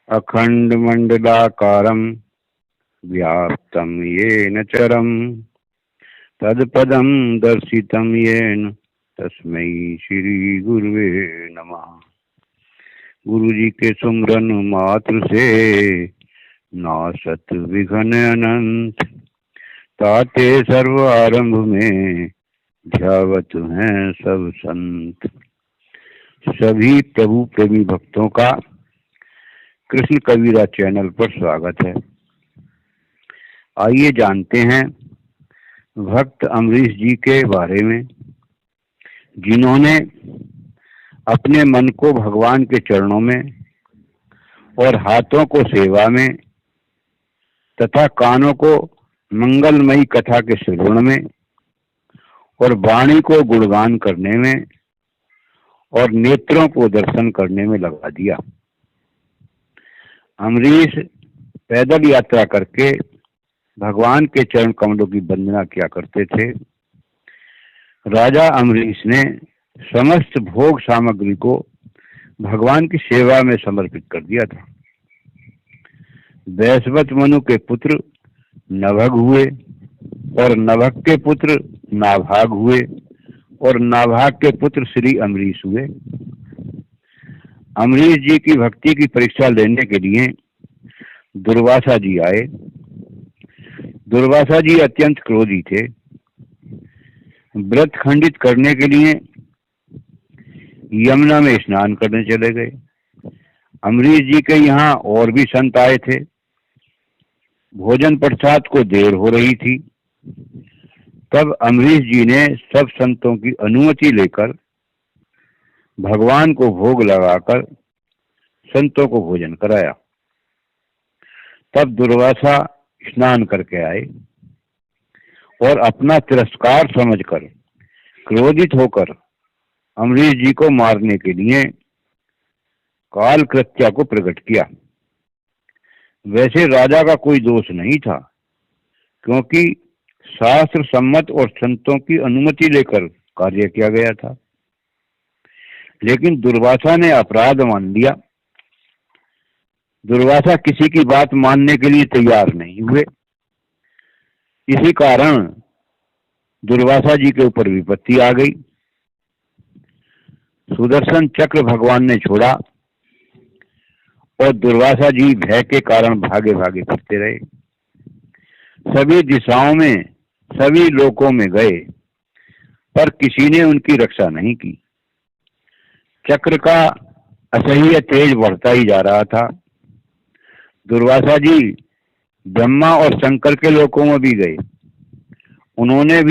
अखण्डमण्डलाकारं व्याप्तं येन चरं तत्पदं दर्शितं येन तस्मै श्री गुरुवे नमः। गुरु जी के सुमरन मात्र से नासत विघ्न अनंत, ताते सर्व आरंभ में ध्यावत हैं सब संत। सभी प्रभु प्रेमी भक्तों का कृष्ण कबीरा चैनल पर स्वागत है। आइए जानते हैं भक्त अम्बरीश जी के बारे में, जिन्होंने अपने मन को भगवान के चरणों में और हाथों को सेवा में तथा कानों को मंगलमयी कथा के श्रवण में और वाणी को गुणगान करने में और नेत्रों को दर्शन करने में लगा दिया। अम्बरीश पैदल यात्रा करके भगवान के चरण कमलों की वंदना किया करते थे। राजा अम्बरीश ने समस्त भोग सामग्री को भगवान की सेवा में समर्पित कर दिया था। वैश्वत मनु के पुत्र नभग हुए और नभग के पुत्र नाभाग हुए और नाभाग के पुत्र श्री अम्बरीश हुए। अम्बरीश जी की भक्ति की परीक्षा लेने के लिए दुर्वासा जी आए। दुर्वासा जी अत्यंत क्रोधी थे। व्रत खंडित करने के लिए यमुना में स्नान करने चले गए। अम्बरीश जी के यहाँ और भी संत आए थे। भोजन प्रसाद को देर हो रही थी। तब अम्बरीश जी ने सब संतों की अनुमति लेकर भगवान को भोग लगाकर संतों को भोजन कराया। तब दुर्वासा स्नान करके आए और अपना तिरस्कार समझकर क्रोधित होकर अम्बरीश जी को मारने के लिए काल कृत्या को प्रकट किया। वैसे राजा का कोई दोष नहीं था, क्योंकि शास्त्र सम्मत और संतों की अनुमति लेकर कार्य किया गया था। लेकिन दुर्वासा ने अपराध मान लिया। दुर्वासा किसी की बात मानने के लिए तैयार नहीं हुए। इसी कारण दुर्वासा जी के ऊपर विपत्ति आ गई। सुदर्शन चक्र भगवान ने छोड़ा और दुर्वासा जी भय के कारण भागे भागे फिरते रहे। सभी दिशाओं में सभी लोकों में गए, पर किसी ने उनकी रक्षा नहीं की। चक्र का असह्य तेज बढ़ता ही जा रहा था। दुर्वासा जी ब्रह्मा और शंकर के लोकों में भी गए। उन्होंने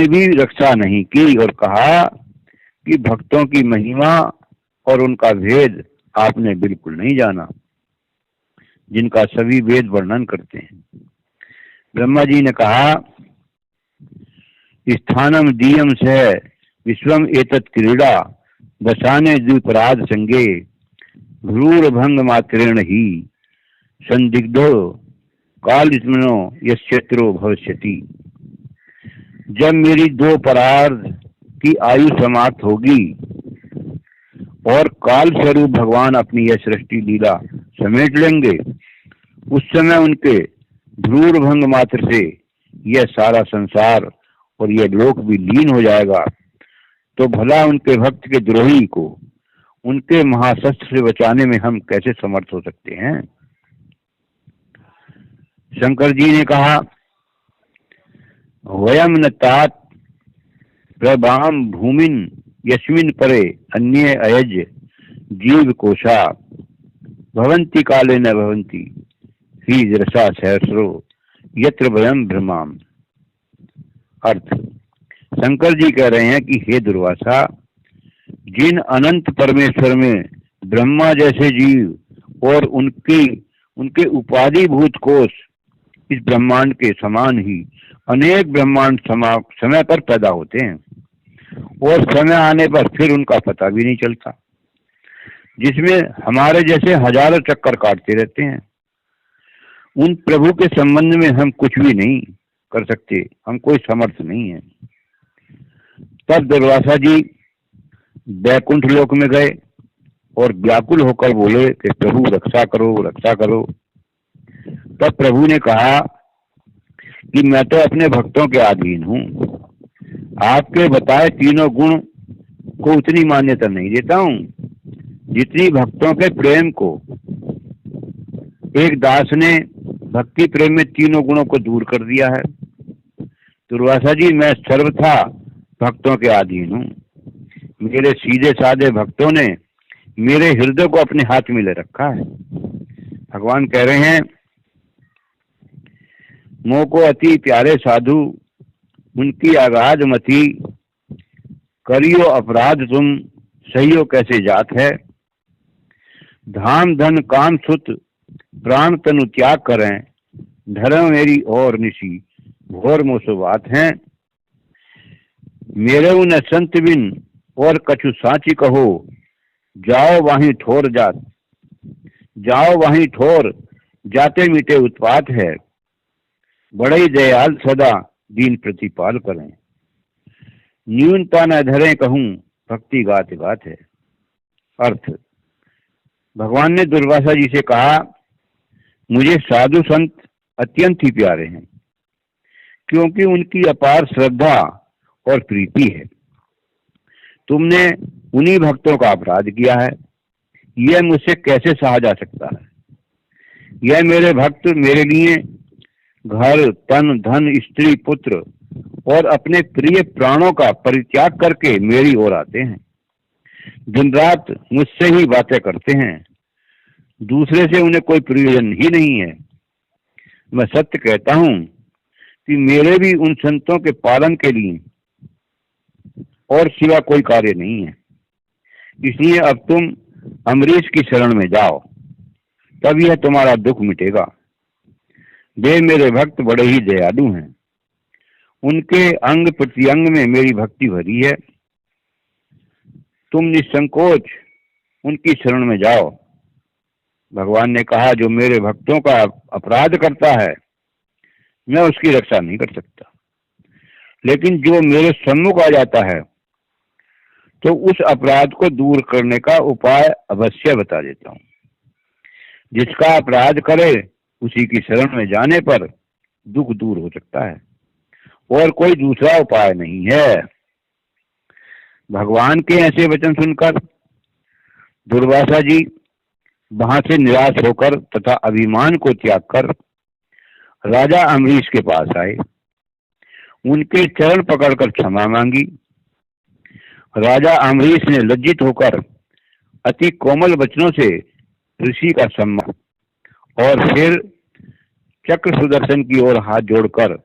भी रक्षा नहीं की और कहा कि भक्तों की महिमा और उनका भेद आपने बिल्कुल नहीं जाना, जिनका सभी वेद वर्णन करते हैं। ब्रह्मा जी ने कहा, स्थानम दीयम सह विश्वम एतत् क्रीड़ा दशाने द्विपराध संगे भ्रूर भंग मात्रेण ही संदिग्धो काल स्मनो यश्यत्रो भविष्यति। जब मेरी दो परार्ध की आयु समाप्त होगी और काल स्वरूप भगवान अपनी यह सृष्टि लीला समेट लेंगे, उस समय उनके भ्रूर भंग मात्र से यह सारा संसार और यह लोक भी लीन हो जाएगा। तो भला उनके भक्त के द्रोही को उनके महाशस्त्र से बचाने में हम कैसे समर्थ हो सकते हैं। शंकर जी ने कहा, वयम न तात प्रभाम भूमिन यस्मिन परे अन्ये अयज जीव कोशा भवंती काले न भवंती ही रसा सहस्रो यत्र वयम भ्रमाम। अर्थ, शंकर जी कह रहे हैं कि हे दुर्वासा, जिन अनंत परमेश्वर में ब्रह्मा जैसे जीव और उनके उपाधिभूत कोश इस ब्रह्मांड के समान ही अनेक ब्रह्मांड समय पर पैदा होते हैं और समय आने पर फिर उनका पता भी नहीं चलता, जिसमें हमारे जैसे हजारों चक्कर काटते रहते हैं। उन प्रभु के संबंध में हम कुछ भी नहीं कर सकते, हम कोई समर्थ नहीं है। तब दुर्वासा जी बैकुंठ लोक में गए और व्याकुल होकर बोले कि प्रभु रक्षा करो, रक्षा करो। तब प्रभु ने कहा कि मैं तो अपने भक्तों के अधीन हूँ, आपके बताए तीनों गुण को उतनी मान्यता नहीं देता हूँ जितनी भक्तों के प्रेम को। एक दास ने भक्ति प्रेम में तीनों गुणों को दूर कर दिया है। दुर्वासा जी, मैं सर्वथा भक्तों के अधीन हूँ। मेरे सीधे साधे भक्तों ने मेरे हृदय को अपने हाथ में ले रखा है। भगवान कह रहे हैं, मोह को अति प्यारे साधु उनकी अगाध मति, करियो अपराध तुम सहियो कैसे जात है। धाम धन काम सुत प्राण तनु त्याग करें, धर्म मेरी और निशी घोर मोसो बात है। मेरे उन संत बिन और कछु साची कहो, जाओ वहीं ठोर जात, जाओ वहीं ठोर जाते मीटे उत्पात है। बड़े ही दयाल सदा दीन प्रतिपाल करें, न्यूनता न धरे कहूं भक्ति गात गात है। अर्थ, भगवान ने दुर्वासा जी से कहा, मुझे साधु संत अत्यंत ही प्यारे हैं क्योंकि उनकी अपार श्रद्धा और प्रीति है। तुमने उन्हीं भक्तों का अपराध किया है, यह मुझसे कैसे सहा जा सकता है। यह मेरे भक्त मेरे लिए घर तन धन स्त्री पुत्र और अपने प्रिय प्राणों का परित्याग करके मेरी ओर आते हैं। दिन रात मुझसे ही बातें करते हैं, दूसरे से उन्हें कोई प्रयोजन ही नहीं है। मैं सत्य कहता हूं कि मेरे भी उन संतों के पालन के लिए और सिवा कोई कार्य नहीं है। इसलिए अब तुम अम्बरीश की शरण में जाओ, तब यह तुम्हारा दुख मिटेगा। वे मेरे भक्त बड़े ही दयालु हैं, उनके अंग प्रत्यंग में मेरी भक्ति भरी है। तुम निसंकोच उनकी शरण में जाओ। भगवान ने कहा, जो मेरे भक्तों का अपराध करता है मैं उसकी रक्षा नहीं कर सकता, लेकिन जो मेरे सम्मुख आ जाता है तो उस अपराध को दूर करने का उपाय अवश्य बता देता हूँ। जिसका अपराध करे उसी की शरण में जाने पर दुख दूर हो सकता है, और कोई दूसरा उपाय नहीं है। भगवान के ऐसे वचन सुनकर दुर्वासा जी वहां से निराश होकर तथा अभिमान को त्याग कर राजा अम्बरीश के पास आए। उनके चरण पकड़कर क्षमा मांगी। राजा अम्बरीश ने लज्जित होकर अति कोमल वचनों से ऋषि का सम्मान और फिर चक्र सुदर्शन की ओर हाथ जोड़कर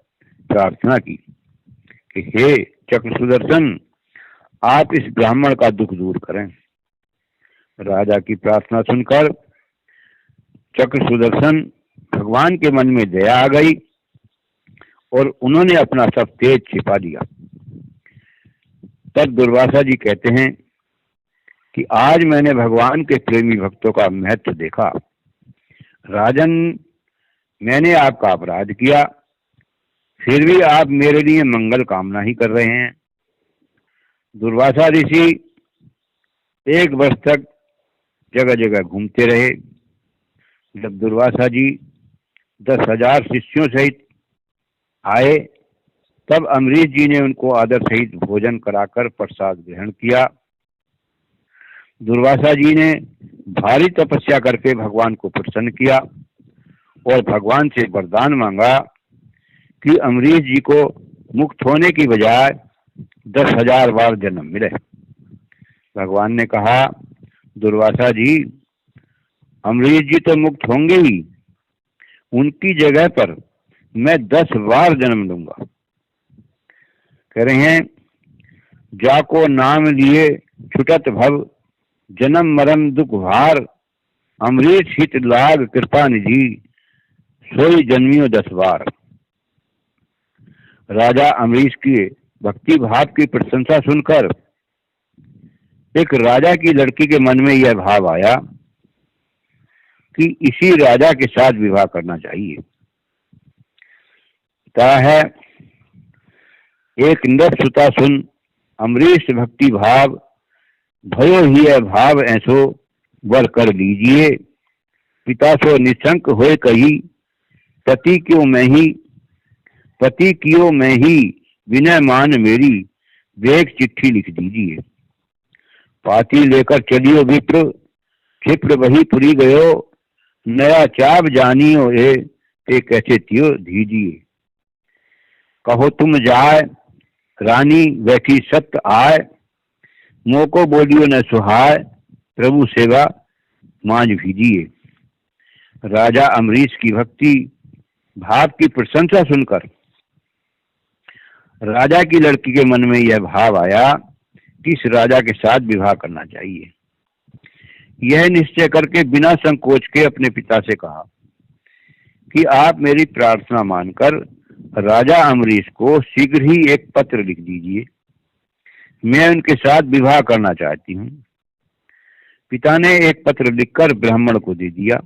प्रार्थना की कि हे चक्र सुदर्शन, आप इस ब्राह्मण का दुख दूर करें। राजा की प्रार्थना सुनकर चक्र सुदर्शन भगवान के मन में दया आ गई और उन्होंने अपना सब तेज छिपा दिया। तब दुर्वासा जी कहते हैं कि आज मैंने भगवान के प्रेमी भक्तों का महत्व देखा। राजन, मैंने आपका अपराध किया, फिर भी आप मेरे लिए मंगल कामना ही कर रहे हैं। दुर्वासा ऋषि 1 वर्ष तक जगह जगह घूमते रहे। जब दुर्वासा जी 10,000 शिष्यों सहित आए, तब अम्बरीश जी ने उनको आदर सहित भोजन कराकर प्रसाद ग्रहण किया। दुर्वासा जी ने भारी तपस्या करके भगवान को प्रसन्न किया और भगवान से वरदान मांगा कि अम्बरीश जी को मुक्त होने की बजाय 10,000 बार जन्म मिले। भगवान ने कहा, दुर्वासा जी, अम्बरीश जी तो मुक्त होंगे ही, उनकी जगह पर मैं 10 बार जन्म लूंगा। कह रहे हैं, जाको नाम लिए छुटत भव, जन्म मरण दुख भार, अम्बरीश हित लाग कृपा निधि, सोई जन्मियो 10 बार। राजा अम्बरीश की भक्ति भाव की प्रशंसा सुनकर एक राजा की लड़की के मन में यह भाव आया कि इसी राजा के साथ विवाह करना चाहिए। कहा है, एक नर सुता सुन अम्बरीश भक्ति भाव, भयो ही है भाव ऐसो, वर कर लीजिए। पिता सो निशंक होए कही, पति कियो मैं ही विनय मान मेरी, वेग चिट्ठी लिख दीजिए। पाती लेकर चलियो विप्र, क्षिप्र वही पुरी गयो, नया चाप जानियो ए, ते कैसे तियो दीजिए। कहो तुम जाय, रानी बैठी सत्य आय, मोको बोलियो न सुहाय, प्रभु सेवा मांझ भीजिए। राजा अम्बरीश की भक्ति भाव की प्रशंसा सुनकर राजा की लड़की के मन में यह भाव आया कि इस राजा के साथ विवाह करना चाहिए। यह निश्चय करके बिना संकोच के अपने पिता से कहा कि आप मेरी प्रार्थना मानकर राजा अम्बरीश को शीघ्र ही एक पत्र लिख दीजिए, मैं उनके साथ विवाह करना चाहती हूँ। पिता ने एक पत्र लिखकर ब्राह्मण को दे दिया।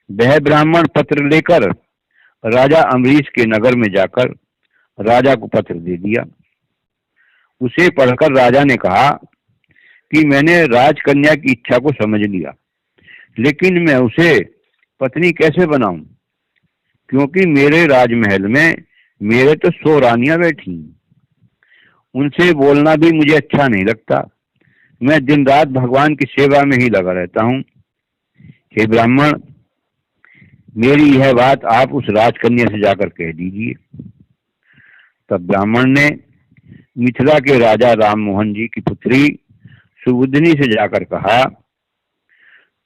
वह ब्राह्मण पत्र लेकर राजा अम्बरीश के नगर में जाकर राजा को पत्र दे दिया। उसे पढ़कर राजा ने कहा कि मैंने राजकन्या की इच्छा को समझ लिया, लेकिन मैं उसे पत्नी कैसे बनाऊं, क्योंकि मेरे राजमहल में मेरे तो 100 रानियां बैठी, उनसे बोलना भी मुझे अच्छा नहीं लगता। मैं दिन रात भगवान की सेवा में ही लगा रहता हूँ। हे ब्राह्मण, मेरी यह बात आप उस राजकन्या से जाकर कह दीजिए। तब ब्राह्मण ने मिथिला के राजा राम मोहन जी की पुत्री सुबुद्धनी से जाकर कहा।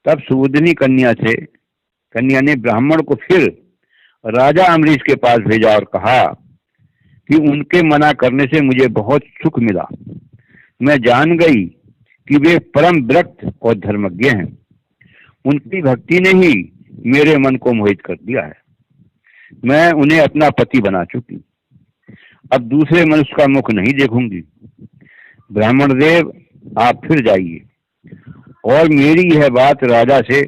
तब सुबुद्धनी कन्या ने ब्राह्मण को फिर राजा अम्बरीश के पास भेजा और कहा कि उनके मना करने से मुझे बहुत सुख मिला। मैं जान गई कि वे परम विरक्त और धर्मज्ञ हैं। उनकी भक्ति ने ही मेरे मन को मोहित कर दिया है। मैं उन्हें अपना पति बना चुकी, अब दूसरे मनुष्य का मुख नहीं देखूंगी। ब्राह्मण देव, आप फिर जाइए और मेरी यह बात राजा से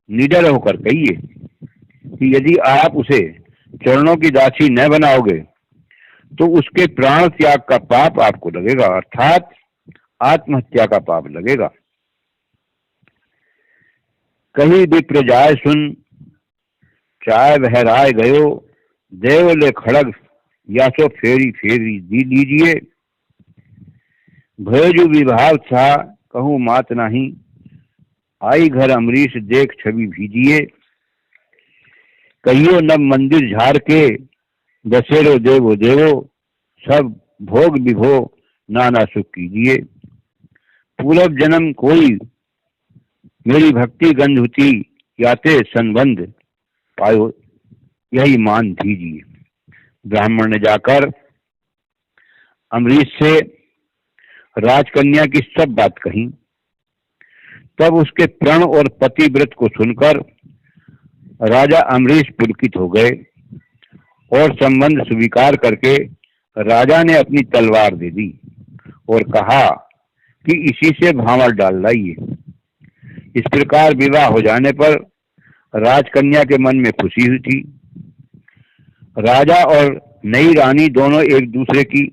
निडर होकर कहिए कि यदि आप उसे चरणों की दासी न बनाओगे तो उसके प्राण त्याग का पाप आपको लगेगा, अर्थात आत्महत्या का पाप लगेगा। कहीं विप्र जाय सुन, चाय बहराए गयो, देव ले खड़ग या सो फेरी दी लीजिए। भयो जो विभाव था, कहूँ मात नहीं, आई घर अम्बरीश देख छवि भीजिए। कहियो नव मंदिर झाड़ के, दशेरो देवो, सब भोग विभो नाना सुख कीजिए। पूर्व जन्म कोई मेरी भक्ति गंधुती, याते संबंध पायो, यही मान दीजिए। ब्राह्मण ने जाकर अम्बरीश से राजकन्या की सब बात कही। तब उसके प्रण और पतिव्रत को सुनकर राजा अम्बरीश पुलकित हो गए और संबंध स्वीकार करके राजा ने अपनी तलवार दे दी और कहा कि इसी से भांवर डाल लाइए। इस प्रकार विवाह हो जाने पर राजकन्या के मन में खुशी हुई थी। राजा और नई रानी दोनों एक दूसरे की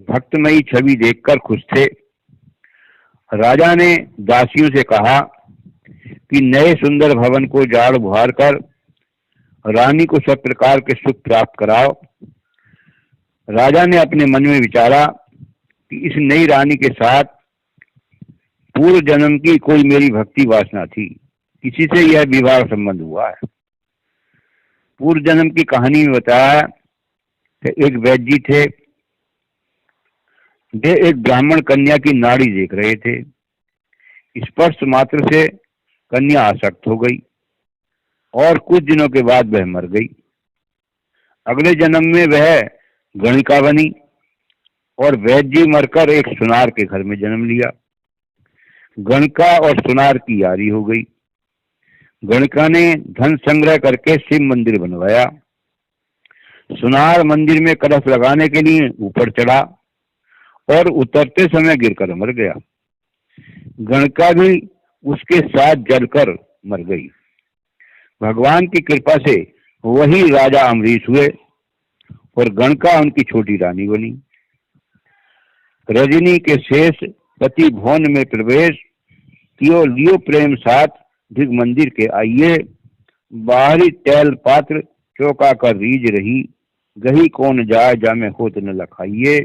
भक्तमयी छवि देखकर खुश थे। राजा ने दासियों से कहा कि नए सुंदर भवन को झाड़ बुहार कर रानी को सब प्रकार के सुख प्राप्त कराओ। राजा ने अपने मन में विचारा कि इस नई रानी के साथ पूर्व जन्म की कोई मेरी भक्ति वासना थी, किसी से यह विवाह संबंध हुआ है। पूर्व जन्म की कहानी में बताया कि एक वैद्य जी थे। वे एक ब्राह्मण कन्या की नाड़ी देख रहे थे। स्पर्श मात्र से कन्या आसक्त हो गई और कुछ दिनों के बाद वह मर गई। अगले जन्म में वह गणिका बनी और वैद्य जी मरकर एक सुनार के घर में जन्म लिया। गणिका और सुनार की यारी हो गई। गणिका ने धन संग्रह करके शिव मंदिर बनवाया। सुनार मंदिर में कलश लगाने के लिए ऊपर चढ़ा और उतरते समय गिरकर मर गया। गणिका भी उसके साथ जलकर मर गई। भगवान की कृपा से वही राजा अम्बरीश हुए और गणिका उनकी छोटी रानी बनी। रजनी के शेष पति भवन में प्रवेश, तियो लियो प्रेम साथ दिग मंदिर के आइए, बाहरी तैल पात्र चौका कर रीज रही, गही कौन जाए जामे होत न लखाइए।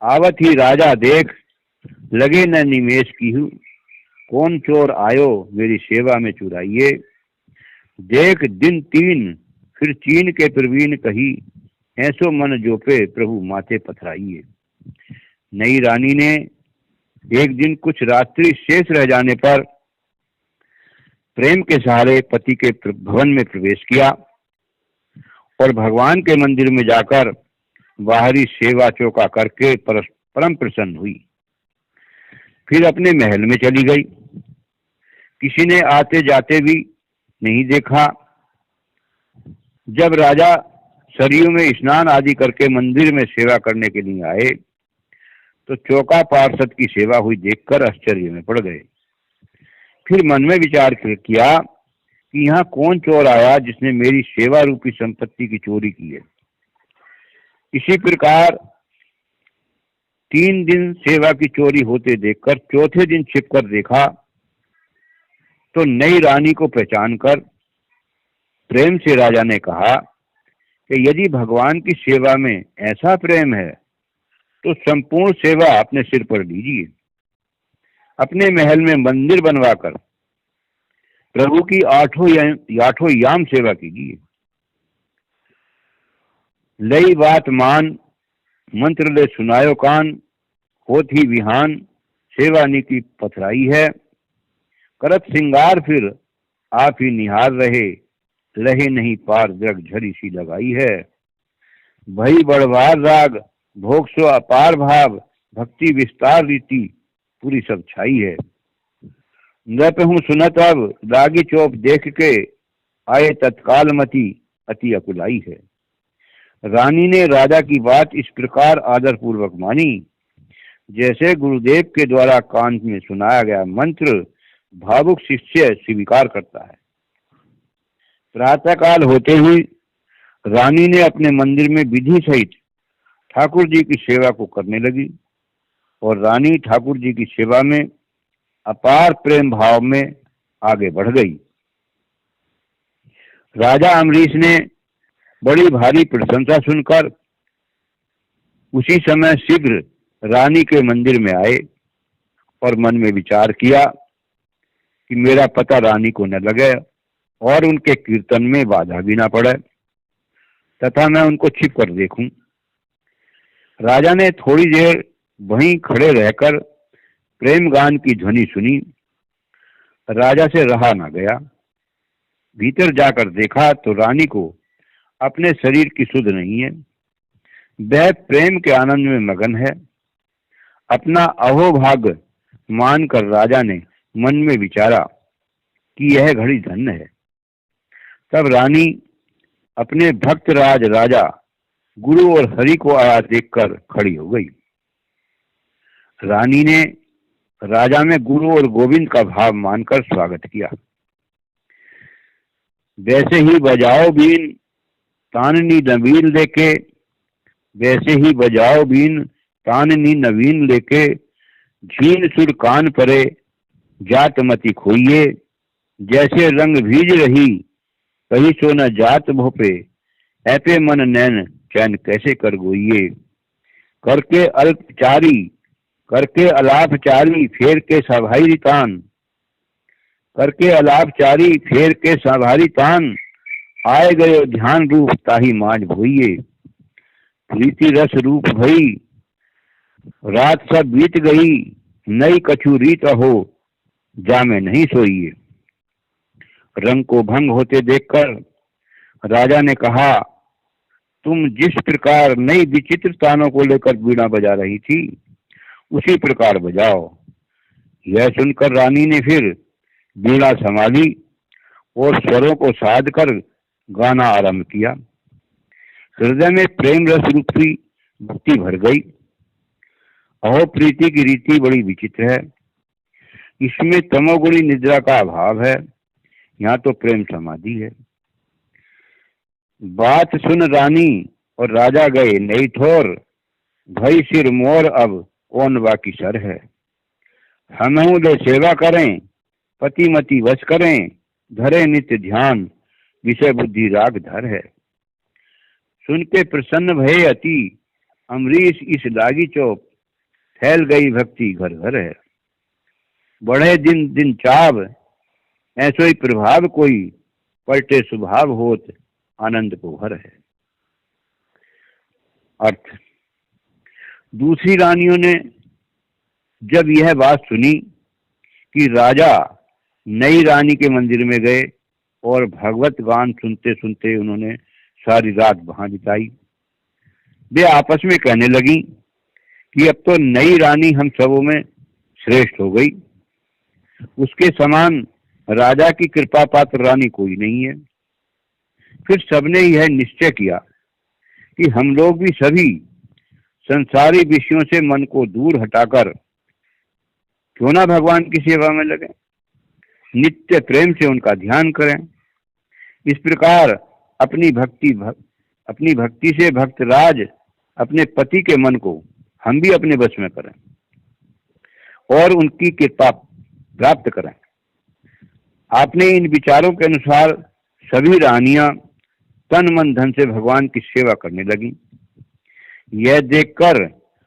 आवत ही राजा देख लगे न निमेश कीहू, कौन चोर आयो मेरी सेवा में चुराइए। देख दिन तीन फिर चीन के प्रवीण कही, ऐसो मन जोपे प्रभु माथे पथराइए। नई रानी ने एक दिन कुछ रात्रि शेष रह जाने पर प्रेम के सहारे पति के भवन में प्रवेश किया और भगवान के मंदिर में जाकर बाहरी सेवा चौका करके परम प्रसन्न हुई। फिर अपने महल में चली गई। किसी ने आते जाते भी नहीं देखा। जब राजा सरयू में स्नान आदि करके मंदिर में सेवा करने के लिए आए तो चौका पार्षद की सेवा हुई देखकर आश्चर्य में पड़ गए। फिर मन में विचार किया कि यहाँ कौन चोर आया जिसने मेरी सेवा रूपी संपत्ति की चोरी की है। इसी प्रकार 3 दिन सेवा की चोरी होते देखकर चौथे दिन छिपकर देखा तो नई रानी को पहचान कर प्रेम से राजा ने कहा कि यदि भगवान की सेवा में ऐसा प्रेम है तो संपूर्ण सेवा अपने सिर पर लीजिए। अपने महल में मंदिर बनवाकर प्रभु की आठों याम सेवा कीजिए। लई बात मान मंत्र ले सुनायो कान, होत ही विहान सेवा नीति पथराई है। करत सिंगार फिर आप ही निहार रहे नहीं पार जग झरी सी लगाई है। भई बड़वार राग भोग सो अपार भाव, भक्ति विस्तार रीति पूरी सब छाई है। नृप हूँ सुनत अब दागी चौप देख के, आए तत्काल मति अति अकुलाई है। रानी ने राजा की बात इस प्रकार आदर पूर्वक मानी जैसे गुरुदेव के द्वारा कान में सुनाया गया मंत्र भावुक शिष्य स्वीकार करता है। प्रातःकाल होते ही रानी ने अपने मंदिर में विधि सहित ठाकुर जी की सेवा को करने लगी और रानी ठाकुर जी की सेवा में अपार प्रेम भाव में आगे बढ़ गई। राजा अम्बरीश ने बड़ी भारी प्रशंसा सुनकर उसी समय शीघ्र रानी के मंदिर में आए और मन में विचार किया कि मेरा पता रानी को न लगे और उनके कीर्तन में बाधा भी ना पड़े तथा मैं उनको छिप कर देखूं। राजा ने थोड़ी देर वहीं खड़े रहकर प्रेम गान की ध्वनि सुनी। राजा से रहा ना गया। भीतर जाकर देखा तो रानी को अपने शरीर की सुध नहीं है। वह प्रेम के आनंद में मगन है। अपना अहोभाग्य मानकर राजा ने मन में विचारा कि यह घड़ी धन्य है। तब रानी अपने भक्त राजा गुरु और हरि को आया देखकर खड़ी हो गई। रानी ने राजा में गुरु और गोविंद का भाव मानकर स्वागत किया। वैसे ही बजाओ बीन ताननी नवीन लेके, वैसे ही बजाओ बीन ताननी नवीन लेके, झीन सुर कान परे जात मती खोइए। जैसे रंग भीज रही कहीं सो न जात भोपे, ऐपे मन नैन चैन कैसे कर गोइए। करके अल्पचारी करके अलापचारी फेर के सभारी तान, करके अलापचारी फेर के सभारी तान, आए गयो ध्यान रूप ताही माज भोइए। प्रीति रस रूप भई रात सब बीत गई, नई कछु रीत हो जामे नहीं सोइए। रंग को भंग होते देखकर राजा ने कहा, तुम जिस प्रकार नई विचित्र तानों को लेकर बीड़ा बजा रही थी उसी प्रकार बजाओ। यह सुनकर रानी ने फिर बीड़ा संभाली और स्वरों को साध कर गाना आरंभ किया। हृदय में प्रेम रस रूपी भक्ति भर गई। अहो प्रीति की रीति बड़ी विचित्र है। इसमें तमोगुणी निद्रा का अभाव है, यहाँ तो प्रेम समाधि है। बात सुन रानी और राजा गए नई ठोर, भई सिर मोर अब कौन बाकी सर है। हमहु ले सेवा करें, पति मति वश करें, धरे नित्य ध्यान, विषय बुद्धि राग धर है। सुन के प्रसन्न भये अति, अम्बरीश इस लागी चौप, फैल गई भक्ति घर घर है। बढ़े दिन दिन चाव, ऐसो ही प्रभाव कोई, पलटे स्वभाव होत, आनंद को हर है। अर्थ, दूसरी रानियों ने जब यह बात सुनी कि राजा नई रानी के मंदिर में गए और भगवत गान सुनते सुनते उन्होंने सारी रात वहां बिताई, वे आपस में कहने लगी कि अब तो नई रानी हम सबों में श्रेष्ठ हो गई, उसके समान राजा की कृपा पात्र रानी कोई नहीं है। फिर सबने यह निश्चय किया कि हम लोग भी सभी संसारी विषयों से मन को दूर हटाकर क्यों ना भगवान की सेवा में लगे, नित्य प्रेम से उनका ध्यान करें। इस प्रकार अपनी भक्ति से भक्तराज अपने पति के मन को हम भी अपने वश में करें और उनकी कृपा प्राप्त करें। आपने इन विचारों के अनुसार सभी रानियां तन मन धन से भगवान की सेवा करने लगी। यह देखकर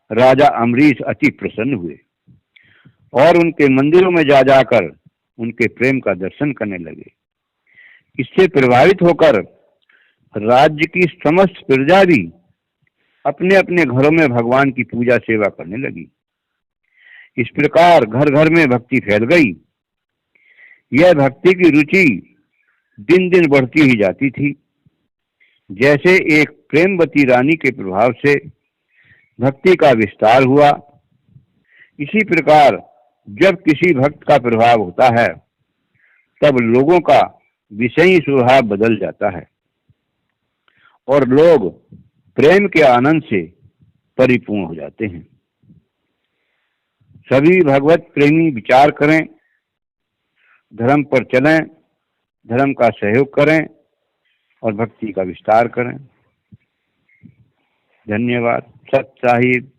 राजा अम्बरीश अति प्रसन्न हुए और उनके मंदिरों में जा जाकर उनके प्रेम का दर्शन करने लगे। इससे प्रभावित होकर राज्य की समस्त प्रजा भी अपने अपने घरों में भगवान की पूजा सेवा करने लगी। इस प्रकार घर घर में भक्ति फैल गई। यह भक्ति की रुचि दिन दिन बढ़ती ही जाती थी। जैसे एक प्रेमवती रानी के प्रभाव से भक्ति का विस्तार हुआ, इसी प्रकार जब किसी भक्त का प्रभाव होता है तब लोगों का विषयी स्वभाव बदल जाता है और लोग प्रेम के आनंद से परिपूर्ण हो जाते हैं। सभी भगवत प्रेमी विचार करें, धर्म पर चलें, धर्म का सहयोग करें और भक्ति का विस्तार करें। धन्यवाद। सत साहिब।